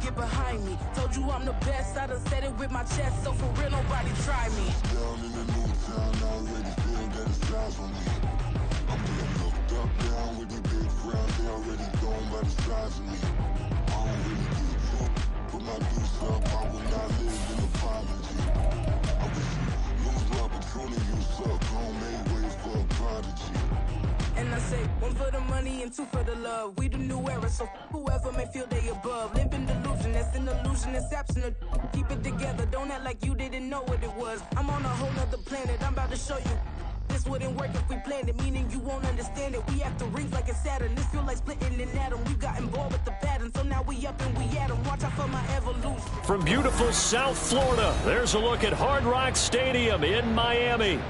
get behind me. Told you I'm the best, I done said it with my chest, so for real, nobody try me. Down in the new town, I already feel that it's time for me. I'm being looked up, down with the big crowd, they already gone by the size of me. I don't really give a fuck, put my deuce up, I will not live in apology. I wish you lose my opportunity, you suck, homemade way for a prodigy. And I say, one for the money and two for the love. We the new era, so whoever may feel they above. Living delusion, that's an illusion, it's absent. Keep it together, don't act like you didn't know what it was. I'm on a whole nother planet, I'm about to show you. This wouldn't work if we planned it, meaning you won't understand it. We have to rings like it's Saturn, this feel like splitting an atom. We got involved with the pattern, so now we up and we at 'em. Watch out for my evolution. From beautiful South Florida, there's a look at Hard Rock Stadium in Miami.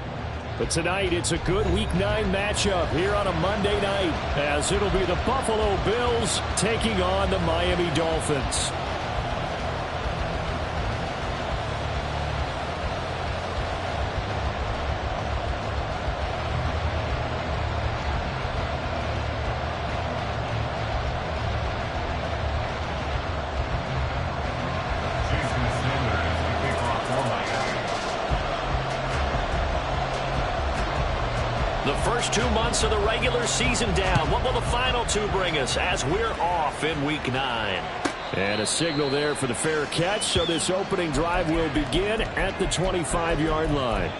But tonight, it's a good Week 9 matchup here on a Monday night, as it'll be the Buffalo Bills taking on the Miami Dolphins. The first 2 months of the regular season down. What will the final two bring us as we're off in Week 9? And a signal there for the fair catch, so this opening drive will begin at the 25-yard line.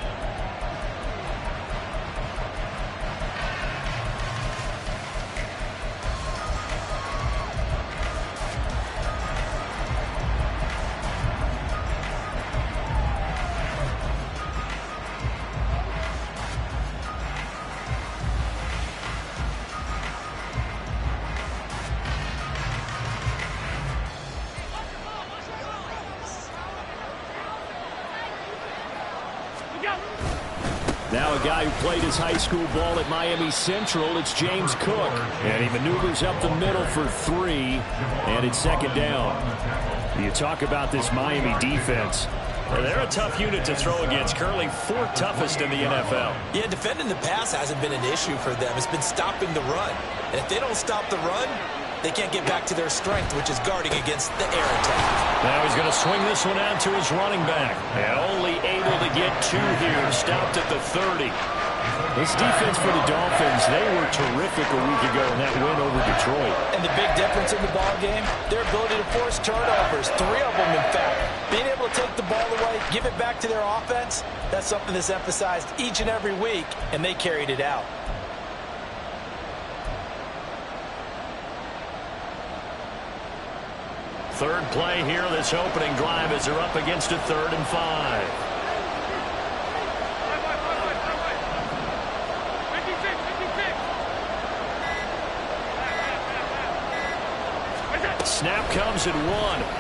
Now a guy who played his high school ball at Miami Central, it's James Cook. And he maneuvers up the middle for 3, and it's second down. You talk about this Miami defense. They're a tough unit to throw against, currently 4th toughest in the NFL. Yeah, defending the pass hasn't been an issue for them. It's been stopping the run. And if they don't stop the run, they can't get back to their strength, which is guarding against the air attack. Now he's going to swing this one out to his running back. And only able to get 2 here, stopped at the 30. This defense for the Dolphins, they were terrific a week ago in that win over Detroit. And the big difference in the ball game, their ability to force turnovers, 3 of them in fact. Being able to take the ball away, give it back to their offense, that's something that's emphasized each and every week, and they carried it out. Third play here, this opening drive as they're up against a 3rd and 5. Snap comes at 1,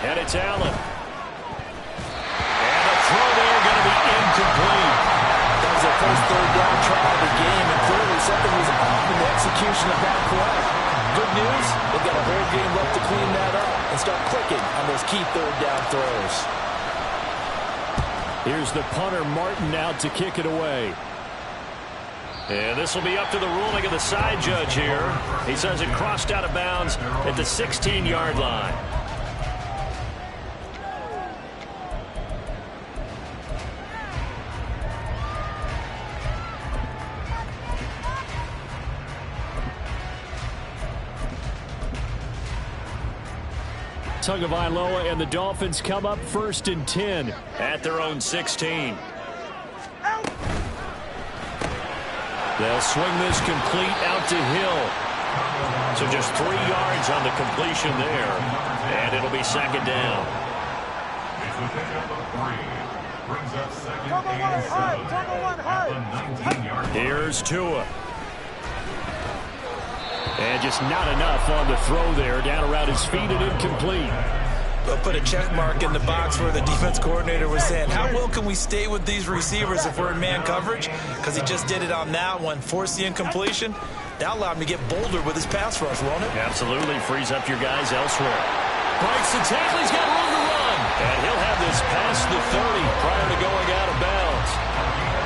and it's Allen. And the throw there going to be incomplete. That was their first 3rd down try of the game, and clearly something was off in the execution of that play. Good news, they've got a whole game left to clean that up and start clicking on those key 3rd down throws. Here's the punter, Martin, out to kick it away. And this will be up to the ruling of the side judge here. He says it crossed out of bounds at the 16-yard line. Tagovailoa and the Dolphins come up 1st and 10 at their own 16. They'll swing this complete out to Hill. So just 3 yards on the completion there. And it'll be second down. Here's Tua. And just not enough on the throw there. Down around his feet and incomplete. We'll put a check mark in the box where the defense coordinator was saying, how well can we stay with these receivers if we're in man coverage? Because he just did it on that one, forced the incompletion. That allowed him to get bolder with his pass rush, won't it? Absolutely. Frees up your guys elsewhere. Breaks the tackle. He's got room to run. And he'll have this past the 30 prior to going out of bounds.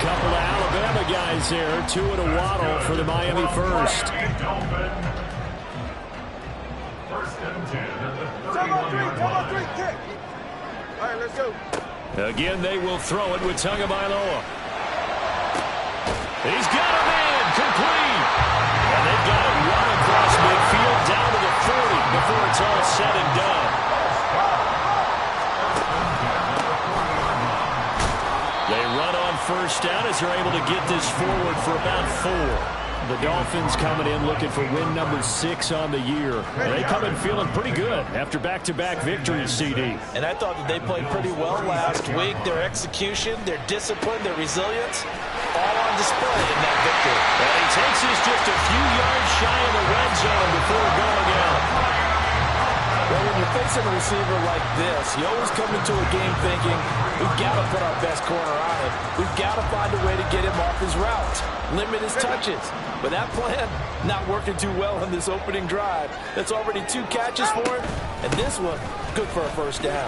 Couple of Alabama guys there. Tua to Waddle for the Miami first. Three, kick. All right, let's go. Again, they will throw it with Tagovailoa. He's got a man, complete. And they've got it run across midfield down to the 40 before it's all said and done. They run on first down as they're able to get this forward for about 4. The Dolphins coming in looking for win number 6 on the year. They come in feeling pretty good after back-to-back victories, CD. And I thought that they played pretty well last week. Their execution, their discipline, their resilience, all on display in that victory. And he takes us just a few yards shy of the red zone before going out. Well, when you're facing a receiver like this, you always come into a game thinking, we've got to put our best corner on him. We've got to find a way to get him off his route, limit his touches. But that plan not working too well on this opening drive. That's already 2 catches for him, and this one, good for a first down.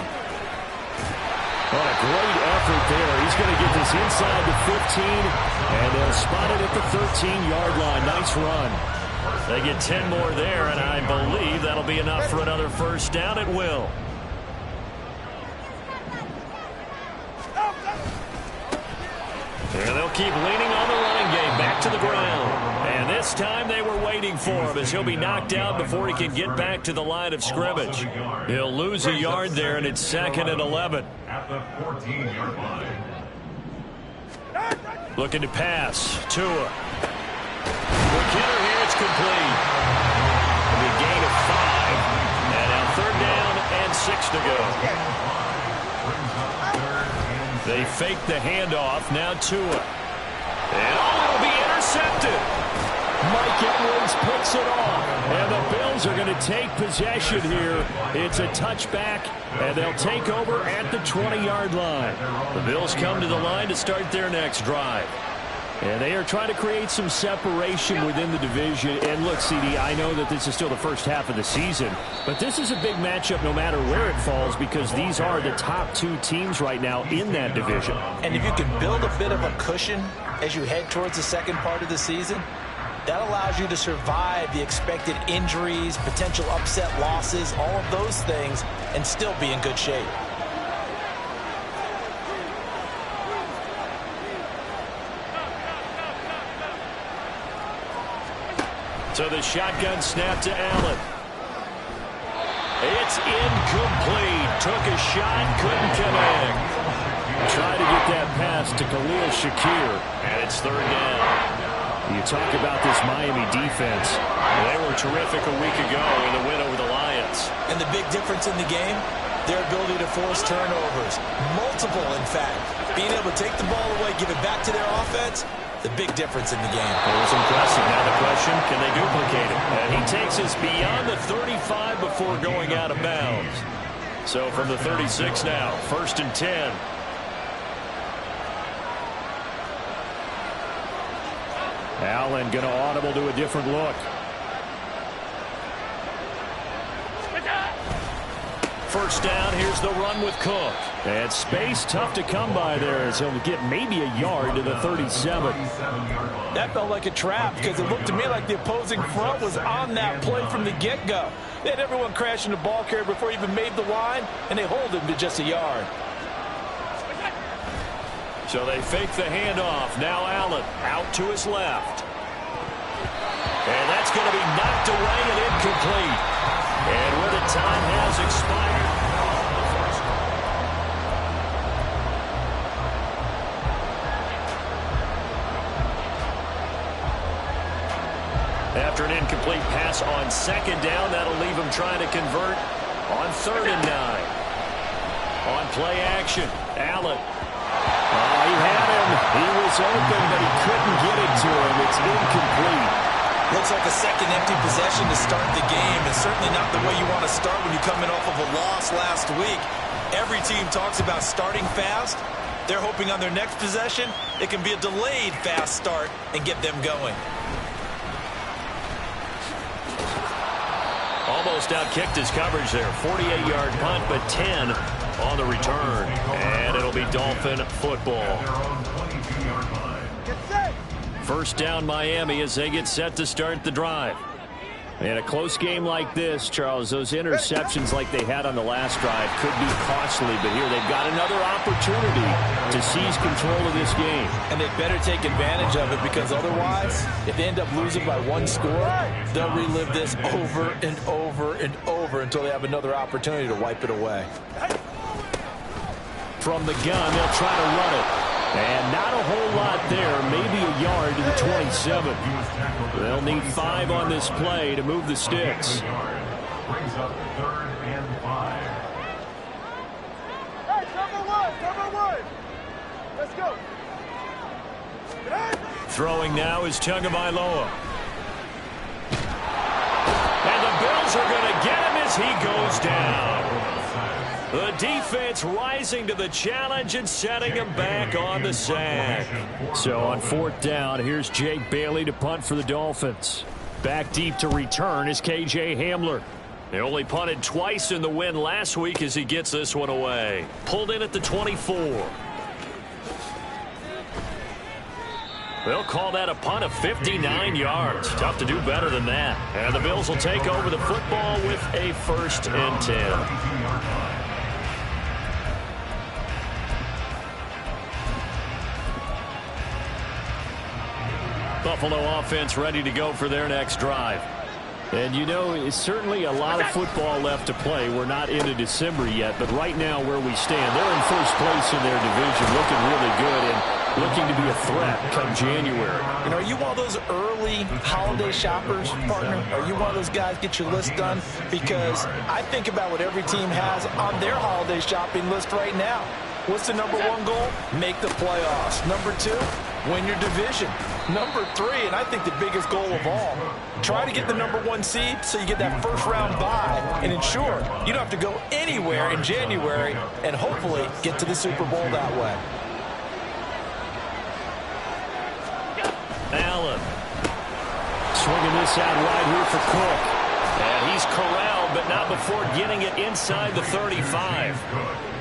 What a great effort there. He's going to get this inside the 15, and they'll spot it at the 13-yard line. Nice run. They get 10 more there, and I believe that'll be enough for another first down. It will. And they'll keep leaning on the running game back to the ground. And this time they were waiting for him as he'll be knocked out before he can get back to the line of scrimmage. He'll lose a yard there, and it's 2nd and 11. At the 14-yard line. Looking to pass. Tua. Quick hitter here. It's complete. It'll be a gain of 5. And now 3rd down and 6 to go. They fake the handoff. Now Tua. And it'll be intercepted. Mike Edwards picks it off. And the Bills are going to take possession here. It's a touchback, and they'll take over at the 20-yard line. The Bills come to the line to start their next drive. And they are trying to create some separation within the division. And look, CD, I know that this is still the first half of the season, but this is a big matchup no matter where it falls because these are the top 2 teams right now in that division. And if you can build a bit of a cushion as you head towards the second part of the season, that allows you to survive the expected injuries, potential upset losses, all of those things, and still be in good shape. So the shotgun snap to Allen. It's incomplete. Took a shot, couldn't connect. Try to get that pass to Khalil Shakir, and it's 3rd down. You talk about this Miami defense. They were terrific a week ago in the win over the Lions. And the big difference in the game, their ability to force turnovers. Multiple, in fact. Being able to take the ball away, give it back to their offense, the big difference in the game. It was impressive. Now the question, can they duplicate it? And he takes us beyond the 35 before going out of bounds. So from the 36 now, 1st and 10. Allen going to audible to a different look. First down, here's the run with Cook. And space tough to come by there as he'll get maybe a yard to the 37. That felt like a trap because it looked to me like the opposing front was on that play from the get-go. They had everyone crashing the ball carrier before he even made the line, and they hold him to just a yard. So they fake the handoff. Now Allen out to his left. And that's going to be knocked away and incomplete. And where the time has expired. After an incomplete pass on 2nd down, that'll leave him trying to convert on 3rd and 9. On play action, Allen. He had him. He was open, but he couldn't get it to him. It's incomplete. Looks like a second empty possession to start the game, and certainly not the way you want to start when you're coming off of a loss last week. Every team talks about starting fast. They're hoping on their next possession, it can be a delayed fast start and get them going. Almost outkicked his coverage there. 48-yard punt, but 10 on the return. And it'll be Dolphin football. First down Miami as they get set to start the drive. In a close game like this, Charles, those interceptions like they had on the last drive could be costly, but here they've got another opportunity to seize control of this game. And they better take advantage of it, because otherwise, if they end up losing by 1 score, they'll relive this over and over and over until they have another opportunity to wipe it away. From the gun, they'll try to run it. And not a whole lot there, maybe a yard to the 27. They'll need 5 on this play to move the sticks. Brings up 3rd and 5. Hey, cover one. Let's go. Throwing now is Tagovailoa. And the Bills are going to get him as he goes down. The defense rising to the challenge and setting him back on the sack. So on 4th down, here's Jake Bailey to punt for the Dolphins. Back deep to return is KJ Hamler. They only punted twice in the win last week as he gets this one away. Pulled in at the 24. They'll call that a punt of 59 yards. Tough to do better than that. And the Bills will take over the football with a 1st and 10. Buffalo offense ready to go for their next drive. And you know, it's certainly a lot of football left to play. We're not into December yet, but right now where we stand, they're in first place in their division, looking really good and looking to be a threat come January. And are you one of those early holiday shoppers, partner? Are you one of those guys get your list done? Because I think about what every team has on their holiday shopping list right now. What's the number 1 goal? Make the playoffs. Number 2, win your division. Number 3, and I think the biggest goal of all, try to get the number 1 seed so you get that first-round bye and ensure you don't have to go anywhere in January and hopefully get to the Super Bowl that way. Allen swinging this out right here for Cook. And he's corralled, but not before getting it inside the 35.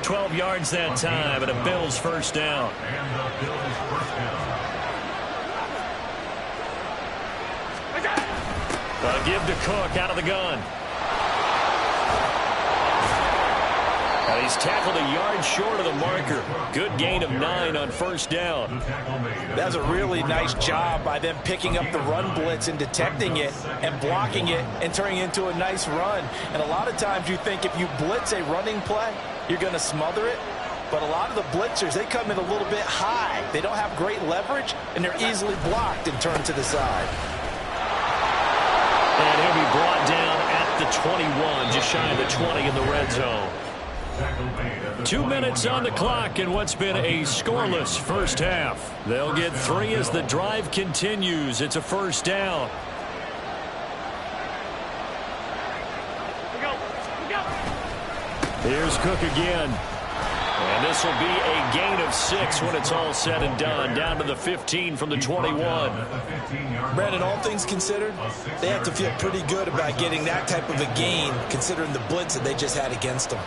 12 yards that time, and a Bills 1st down. And the Bills 1st down. Give to Cook out of the gun. And he's tackled a yard short of the marker. Good gain of 9 on 1st down. That's a really nice job by them picking up the run blitz and detecting it and blocking it and turning it into a nice run. And a lot of times you think if you blitz a running play, you're going to smother it. But a lot of the blitzers, they come in a little bit high. They don't have great leverage, and they're easily blocked and turned to the side. And he'll be brought down at the 21, just shy of the 20 in the red zone. 2 minutes on the clock in what's been a scoreless first half. They'll get 3 as the drive continues. It's a 1st down. Here's Cook again. And this will be a gain of 6 when it's all said and done. Down to the 15 from the 21. Brandon, all things considered, they have to feel pretty good about getting that type of a gain, considering the blitz that they just had against them.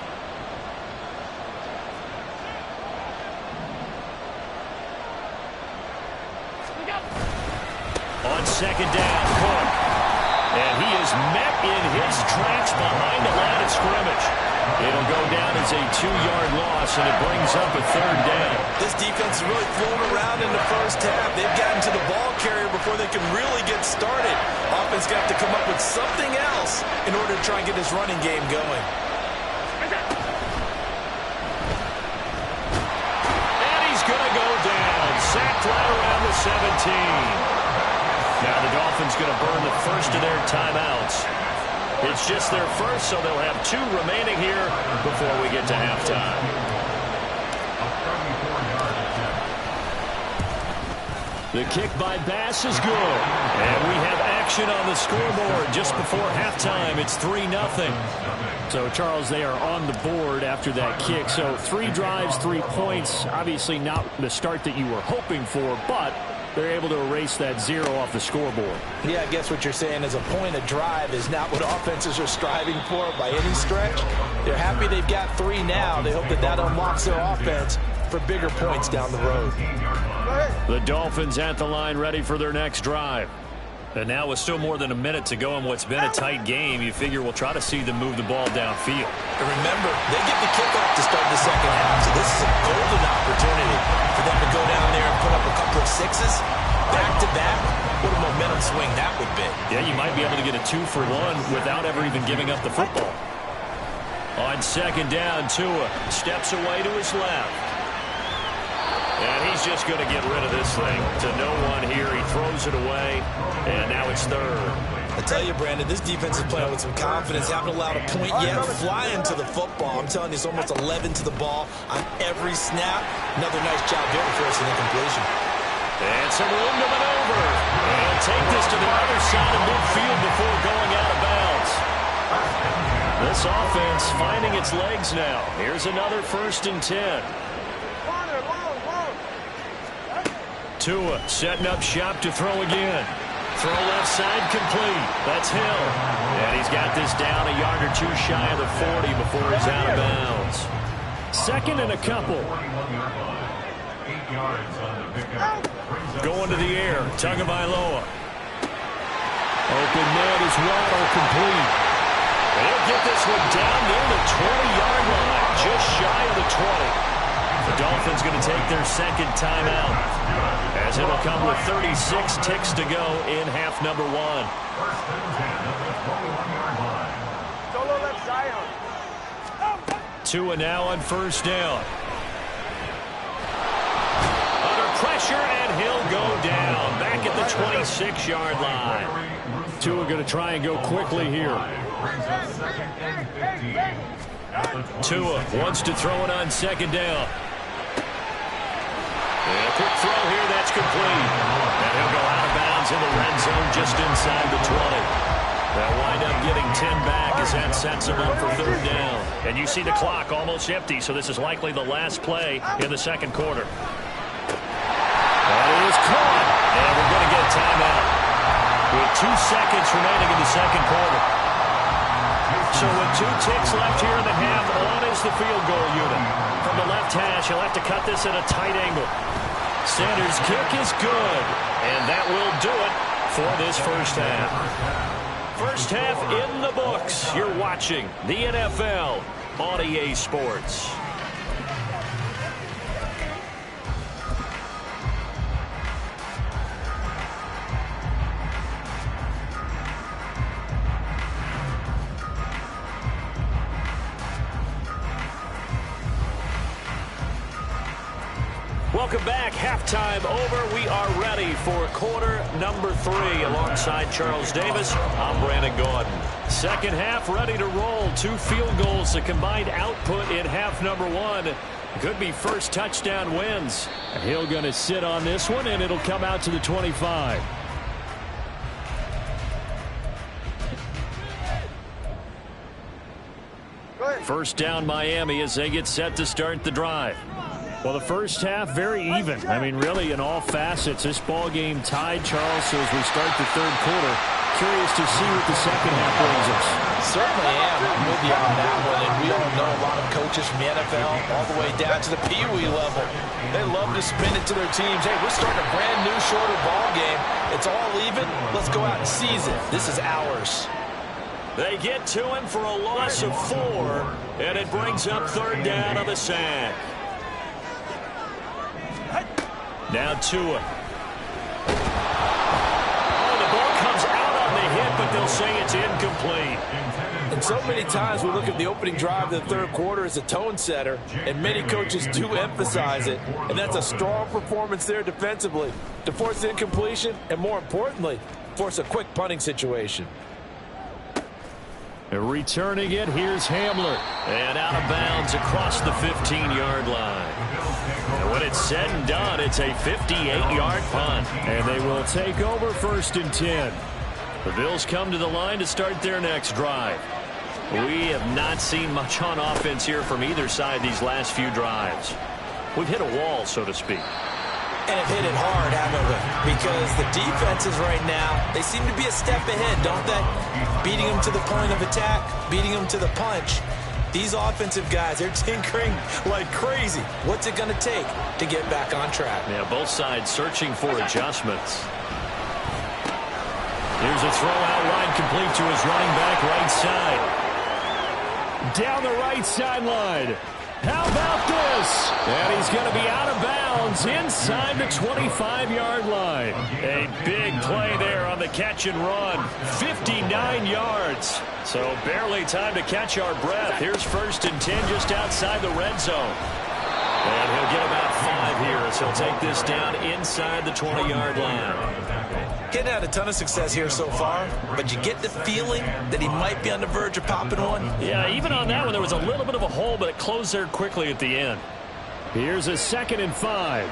On 2nd down, Cook. And he is met in his tracks behind the line of scrimmage. It'll go down as a 2-yard loss, and it brings up a 3rd down. This defense is really flown around in the first half. They've gotten to the ball carrier before they can really get started. Offense got to come up with something else in order to try and get this running game going. And he's going to go down. Sacked right around the 17. Now the Dolphins going to burn the first of their timeouts. It's just their first, so they'll have 2 remaining here before we get to halftime. The kick by Bass is good. And we have action on the scoreboard just before halftime. It's 3-0. So, Charles, they are on the board after that kick. So 3 drives, 3 points. Obviously not the start that you were hoping for, but they're able to erase that 0 off the scoreboard. Yeah, I guess what you're saying is a point of drive is not what offenses are striving for by any stretch. They're happy they've got 3 now. They hope that that unlocks their offense for bigger points down the road. The Dolphins at the line ready for their next drive. And now with still more than a minute to go in what's been a tight game, you figure we'll try to see them move the ball downfield. And remember, they get the kickoff to start the second half, so this is a golden opportunity for them to go down there and put up a couple of sixes back-to-back. What a momentum swing that would be. Yeah, you might be able to get a 2-for-1 without ever even giving up the football. On second down, Tua steps away to his left. And he's just going to get rid of this thing to no one here. He throws it away, and now it's third. I tell you, Brandon, this defense is playing with some confidence. Haven't allowed a point yet. Flying to the football. I'm telling you, it's almost 11 to the ball on every snap. Another nice job here to force an incompletion. And some room to maneuver. And take this to the other side of midfield before going out of bounds. This offense finding its legs now. Here's another 1st and 10. Tua setting up shop to throw again. Throw left side complete. That's Hill. And he's got this down a yard or two shy of the 40 before he's out of bounds. 2nd and a couple. 8 yards on the pickup. Going to the air. Tagovailoa. Open man is Waddle complete. They'll get this one down near the 20-yard line. Just shy of the 20. The Dolphins going to take their 2nd timeout, as it'll come with 36 ticks to go in half number 1. Solo left side. Tua now on 1st down. Under pressure, and he'll go down back at the 26-yard line. Tua going to try and go quickly here. Tua wants to throw it on 2nd down. And a quick throw here, that's complete. And he'll go out of bounds in the red zone just inside the 20. They'll wind up getting 10 back as that sets them up for 3rd down. And you see the clock almost empty, so this is likely the last play in the 2nd quarter. That is caught. And we're going to get a timeout with 2 seconds remaining in the 2nd quarter. So with 2 ticks left here in the half, on is the field goal unit. From the left hash, he'll have to cut this at a tight angle. Sanders' kick is good, and that will do it for this 1st half. 1st half in the books. You're watching the NFL on EA Sports. Welcome back. Halftime over. We are ready for quarter number 3. Alongside Charles Davis, I'm Brandon Gaudin. 2nd half ready to roll. 2 field goals, a combined output in half number 1. Could be first touchdown wins. Hill going to sit on this one, and it'll come out to the 25. First down Miami as they get set to start the drive. Well, the 1st half, very even. I mean, really, in all facets, this ball game tied, Charles. So as we start the 3rd quarter, curious to see what the 2nd half brings us. Certainly am. I'm with you on that one. And we all know a lot of coaches from the NFL all the way down to the Pee-wee level. They love to spin it to their teams. Hey, we're starting a brand new, shorter ball game. It's all even. Let's go out and seize it. This is ours. They get to him for a loss of 4, and it brings up 3rd down on the sack. Now Tua. Oh, the ball comes out on the hit, but they'll say it's incomplete. And so many times we look at the opening drive of the 3rd quarter as a tone setter, and many coaches do emphasize it. And that's a strong performance there defensively to force incompletion and, more importantly, force a quick punting situation. Returning it, here's Hamler. And out of bounds across the 15-yard line. And when it's said and done, it's a 58-yard punt. And they will take over 1st and 10. The Bills come to the line to start their next drive. We have not seen much on offense here from either side these last few drives. We've hit a wall, so to speak. And have hit it hard, haven't we? Because the defenses right now, they seem to be a step ahead, don't they? Beating them to the point of attack, beating them to the punch. These offensive guys, they're tinkering like crazy. What's it going to take to get back on track? Yeah, both sides searching for adjustments. Here's a throw out wide, complete to his running back right side. Down the right sideline. How about this? And he's going to be out of bounds inside the 25-yard line. A big play there on the catch and run. 59 yards. So barely time to catch our breath. Here's 1st and 10 just outside the red zone. And he'll get about 5 here as he'll take this down inside the 20-yard line. Getting had a ton of success here so far, but you get the feeling that he might be on the verge of popping one. Yeah, even on that one, there was a little bit of a hole, but it closed there quickly at the end. Here's a 2nd and 5.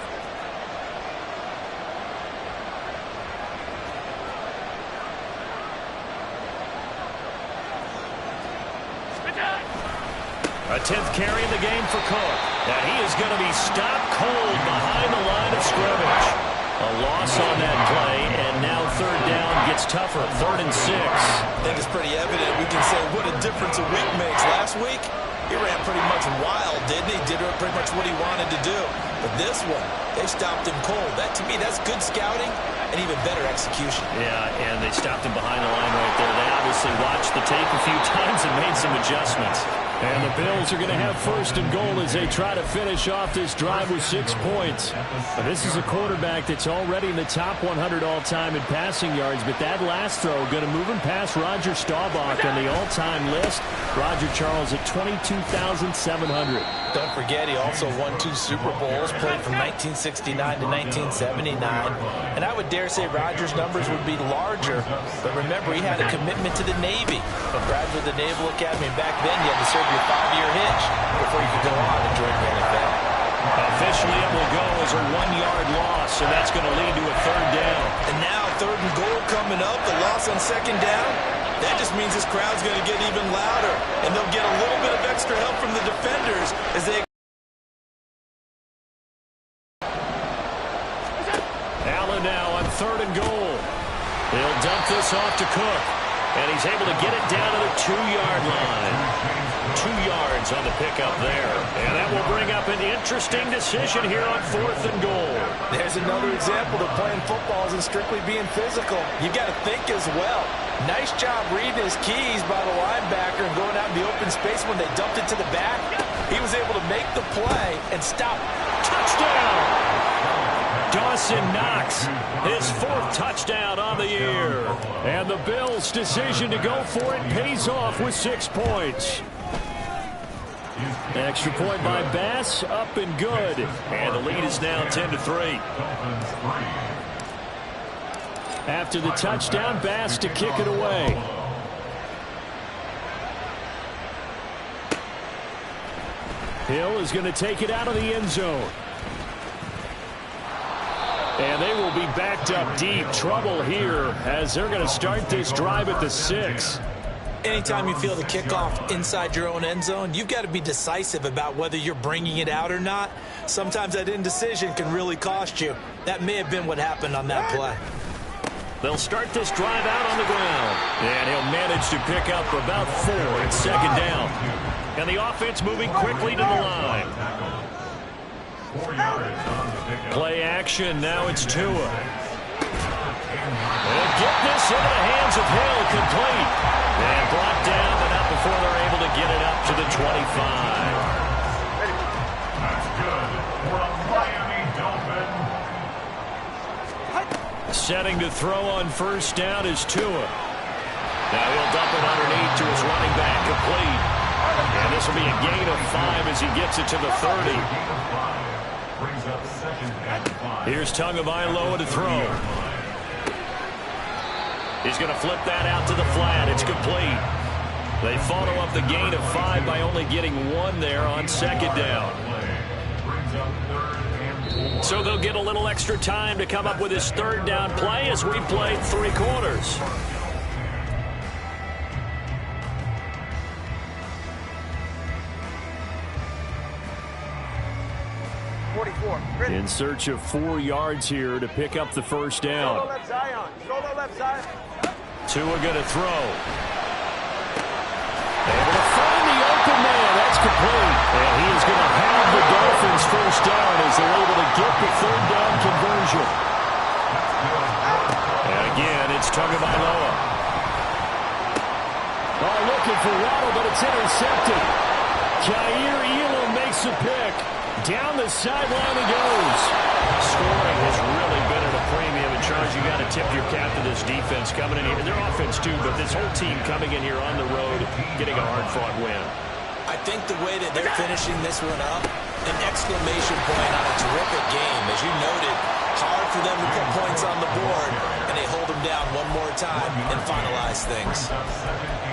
A 10th carry in the game for Cook. And he is going to be stopped cold behind the line of scrimmage. A loss on that play, and now 3rd down gets tougher. 3rd and 6. I think it's pretty evident. We can say what a difference a week makes. Last week, he ran pretty much wild, didn't he? Did pretty much what he wanted to do. But this one, they stopped him cold. That, to me, that's good scouting and even better execution. Yeah, and they stopped him behind the line right there. They obviously watched the tape a few times and made some adjustments. And the Bills are going to have 1st and goal as they try to finish off this drive with 6 points. But this is a quarterback that's already in the top 100 all-time in passing yards, but that last throw going to move him past Roger Staubach on the all-time list. Roger Charles at 22,700. Don't forget, he also won 2 Super Bowls, played from 1969 to 1979. And I would dare say Roger's numbers would be larger, but remember, he had a commitment to the Navy. A graduate of the Naval Academy, and back then you had to serve your 5-year hitch before you could go on and join the NFL. Officially, it will go as a 1-yard loss, and that's going to lead to a 3rd down. And now 3rd and goal coming up, the loss on 2nd down. That just means this crowd's going to get even louder, and they'll get a little bit of extra help from the defenders as they... Allen now on 3rd and goal. He'll dump this off to Cook, and he's able to get it down to the 2-yard line. 2 yards on the pickup there. And that will bring up an interesting decision here on 4th and goal. There's another example that playing football isn't strictly being physical. You've got to think as well. Nice job reading his keys by the linebacker and going out in the open space when they dumped it to the back. He was able to make the play and stop. Touchdown! Dawson Knox, his 4th touchdown on the year. And the Bills' decision to go for it pays off with 6 points. Extra point by Bass, up and good. And the lead is now 10-3. After the touchdown, Bass to kick it away. Hill is going to take it out of the end zone. And they will be backed up deep. Trouble here as they're going to start this drive at the 6. Anytime you feel the kickoff inside your own end zone, you've got to be decisive about whether you're bringing it out or not. Sometimes that indecision can really cost you. That may have been what happened on that play. They'll start this drive out on the ground. And he'll manage to pick up about 4 at 2nd down. And the offense moving quickly to the line. 4 yards on the pickup. Play action. Now it's Tua. And get this into the hands of Hill. Complete. And brought down, but not before they're able to get it up to the 25. That's good for a Miami Dolphin. Setting to throw on 1st down is Tua. Now he'll dump it underneath to his running back, complete. And this will be a gain of 5 as he gets it to the 30. Brings up 2nd and 5. Here's Tagovailoa to throw. He's going to flip that out to the flat. It's complete. They follow up the gain of 5 by only getting 1 there on 2nd down. So they'll get a little extra time to come up with his 3rd down play as we played 3 quarters. In search of 4 yards here to pick up the 1st down. Solo left Zion. Solo left Zion. Tua going to throw. Able to find the open man. That's complete. And he is going to have the Dolphins 1st down as they're able to get the 3rd down conversion. And again, it's Tagovailoa. Oh, looking for Waddle, but it's intercepted. Kaiir Elam makes a pick. Down the sideline he goes. Scoring has really been at a premium. And Charles, you got to tip your cap to this defense coming in here. And their offense, too, but this whole team coming in here on the road, getting a hard-fought win. I think the way that they're finishing this one up, an exclamation point on a terrific game. As you noted, hard for them to put points on the board, and they hold them down one more time and finalize things.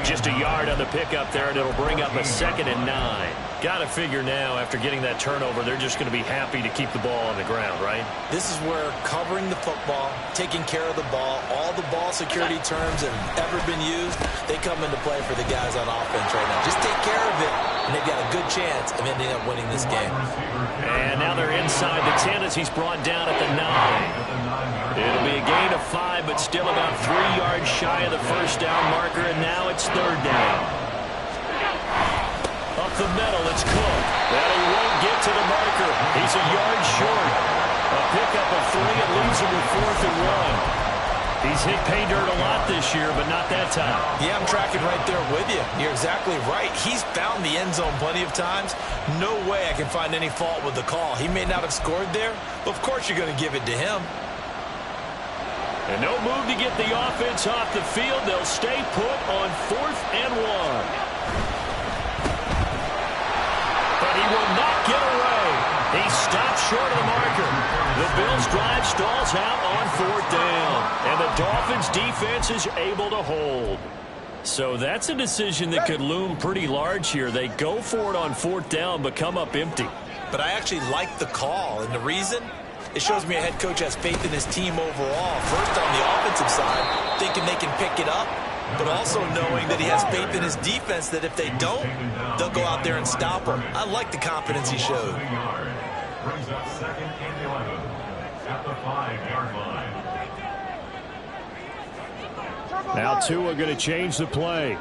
Just a yard on the pickup there, and it'll bring up a 2nd and 9. Got to figure now, after getting that turnover, they're just going to be happy to keep the ball on the ground, right? This is where covering the football, taking care of the ball, all the ball security terms have ever been used, they come into play for the guys on offense right now. Just take care of it, and they've got a good chance of ending up winning this game. And now they're inside the 10 as he's brought down at the 9. It'll be a gain of 5, but still about 3 yards shy of the first down marker, and now it's 3rd down. Up the middle, it's Cook. And he won't get to the marker. He's a yard short. A pickup of 3, it leaves him with 4th and 1. He's hit pay dirt a lot this year, but not that time. Yeah, I'm tracking right there with you. You're exactly right. He's found the end zone plenty of times. No way I can find any fault with the call. He may not have scored there, but of course you're going to give it to him. And no move to get the offense off the field. They'll stay put on 4th and 1. But he will not get away. He stops short of the marker. The Bills' drive stalls out on 4th down. And the Dolphins' defense is able to hold. So that's a decision that could loom pretty large here. They go for it on 4th down, but come up empty. But I actually like the call. And the reason? It shows me a head coach has faith in his team overall. First, on the offensive side, thinking they can pick it up, but also knowing that he has faith in his defense that if they don't, they'll go out there and stop him. I like the confidence he showed. Brings up 2nd and 11 at the 5-yard line. Now Tua going to change the play.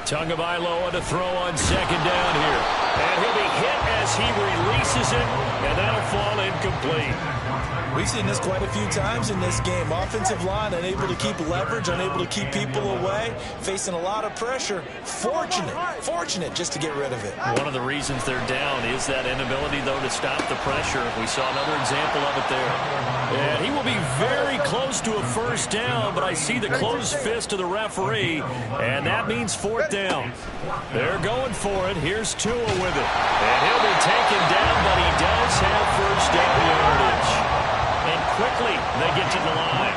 Tagovailoa to throw on 2nd down here. And he'll be hit as he releases it, and that'll fall incomplete. We've seen this quite a few times in this game. Offensive line unable to keep leverage, unable to keep people away, facing a lot of pressure. Fortunate just to get rid of it. One of the reasons they're down is that inability, though, to stop the pressure. We saw another example of it there. And he will be very close to a 1st down, but I see the closed fist of the referee, and that means 4th down. They're going for it. Here's Tua with it. And he'll be taken down, but he does have 1st down yardage. And quickly, they get to the line.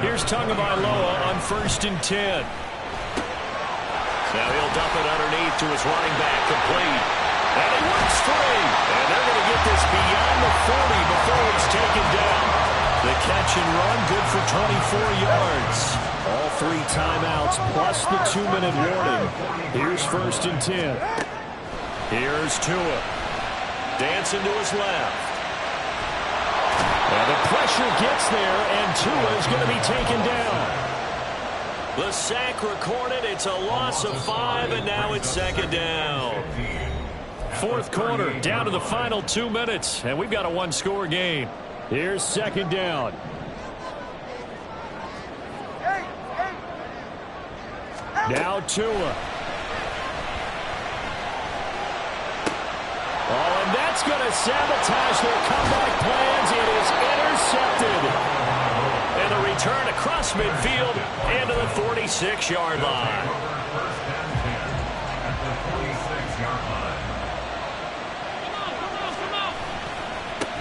Here's Tagovailoa on 1st and 10. Now he'll dump it underneath to his running back, complete. And he works free. And they're going to get this beyond the 40 before it's taken down. The catch and run, good for 24 yards. All 3 timeouts plus the 2-minute warning. Here's 1st and 10. Here's Tua. Dancing to his left. And the pressure gets there, and Tua is going to be taken down. The sack recorded. It's a loss of 5, and now it's 2nd down. 4th quarter, down to the final 2 minutes, and we've got a 1-score game. Here's 2nd down. Now Tua. Oh, and that's going to sabotage their comeback plans. It is intercepted. And a return across midfield and to the 46-yard line.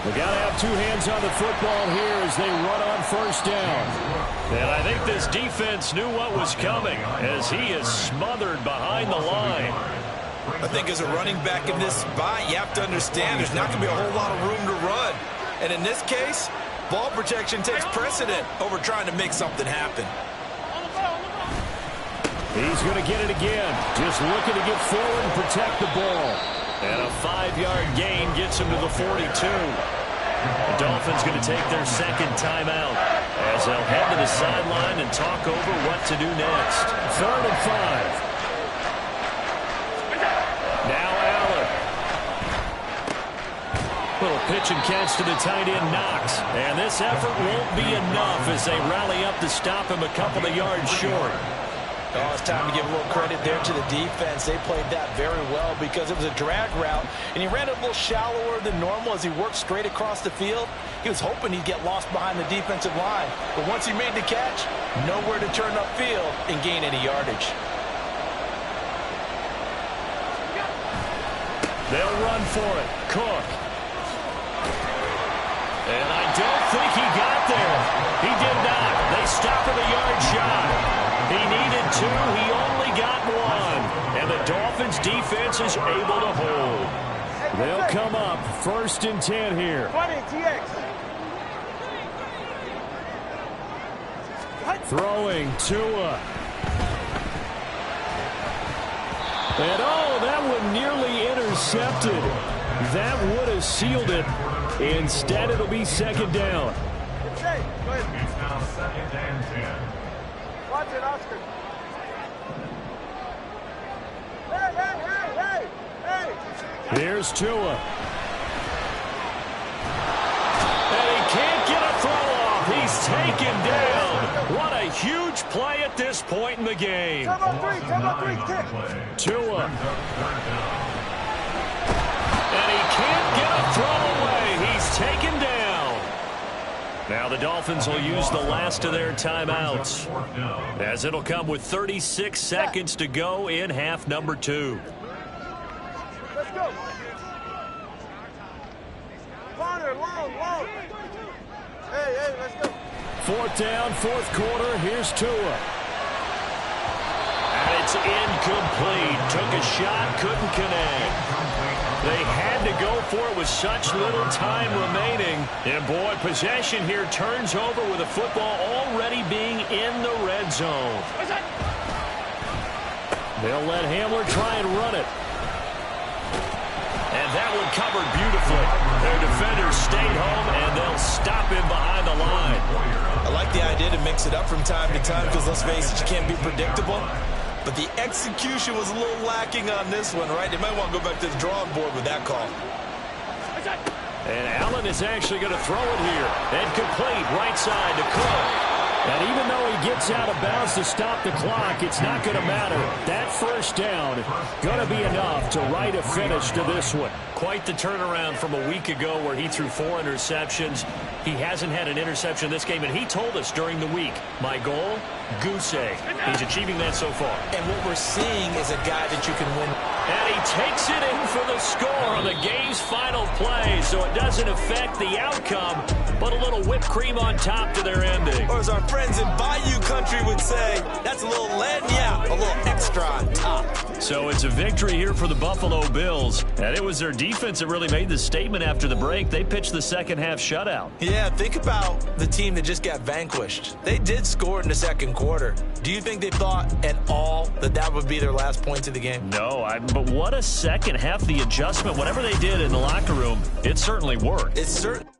We got to have 2 hands on the football here as they run on 1st down. And I think this defense knew what was coming as he is smothered behind the line. I think as a running back in this spot, you have to understand there's not going to be a whole lot of room to run. And in this case, ball protection takes precedent over trying to make something happen. He's going to get it again. Just looking to get forward and protect the ball. And a 5-yard gain gets him to the 42. The Dolphins going to take their 2nd timeout as they'll head to the sideline and talk over what to do next. 3rd and 5. Now Allen. Little pitch and catch to the tight end, Knox. And this effort won't be enough as they rally up to stop him a couple of yards short. Oh, it's time to give a little credit there to the defense. They played that very well because it was a drag route, and he ran it a little shallower than normal as he worked straight across the field. He was hoping he'd get lost behind the defensive line, but once he made the catch, nowhere to turn upfield and gain any yardage. They'll run for it. Cook. And I don't think he got there. He did not. They stop him a yard shy. He needed 2. He only got 1. And the Dolphins' defense is able to hold. They'll come up 1st and 10 here. 20, TX. Throwing Tua. And oh, that one nearly intercepted. That would have sealed it. Instead, it'll be 2nd down. It's now 2nd and 10. Watch it, Oscar. Hey. Here's Tua. And he can't get a throw off. He's taken down. What a huge play at this point in the game. Turbo 3, kick. Tua. And he can't get a throw away. He's taken down. Now the Dolphins will use the last of their timeouts, as it'll come with 36 seconds to go in half number 2. Let's go. Corner, long. Hey, let's go. 4th down, 4th quarter. Here's Tua. And it's incomplete. Took a shot, couldn't connect. They had to go for it with such little time remaining. And, boy, possession here turns over with the football already being in the red zone. They'll let Hamler try and run it. And that one covered beautifully. Their defenders stayed home, and they'll stop him behind the line. I like the idea to mix it up from time to time because, let's face it, you can't be predictable. But the execution was a little lacking on this one, right? They might want to go back to the drawing board with that call. And Allen is actually going to throw it here. And complete, right side to Cook. And even though he gets out of bounds to stop the clock, it's not going to matter. That 1st down going to be enough to write a finish to this one. Quite the turnaround from a week ago where he threw 4 interceptions. He hasn't had an interception this game, and he told us during the week, my goal, goose egg. He's achieving that so far. And what we're seeing is a guy that you can win. And he takes it in for the score on the game's final play, so it doesn't affect the outcome, but a little whipped cream on top to their ending. Or as our friends in Bayou Country would say, that's a little lagniappe, a little extra on top. So it's a victory here for the Buffalo Bills, and it was their defense that really made the statement after the break. They pitched the second-half shutout. Yeah, think about the team that just got vanquished. They did score in the 2nd quarter. Do you think they thought at all that that would be their last points of the game? No, but what a second half, the adjustment, whatever they did in the locker room, it certainly worked. It certainly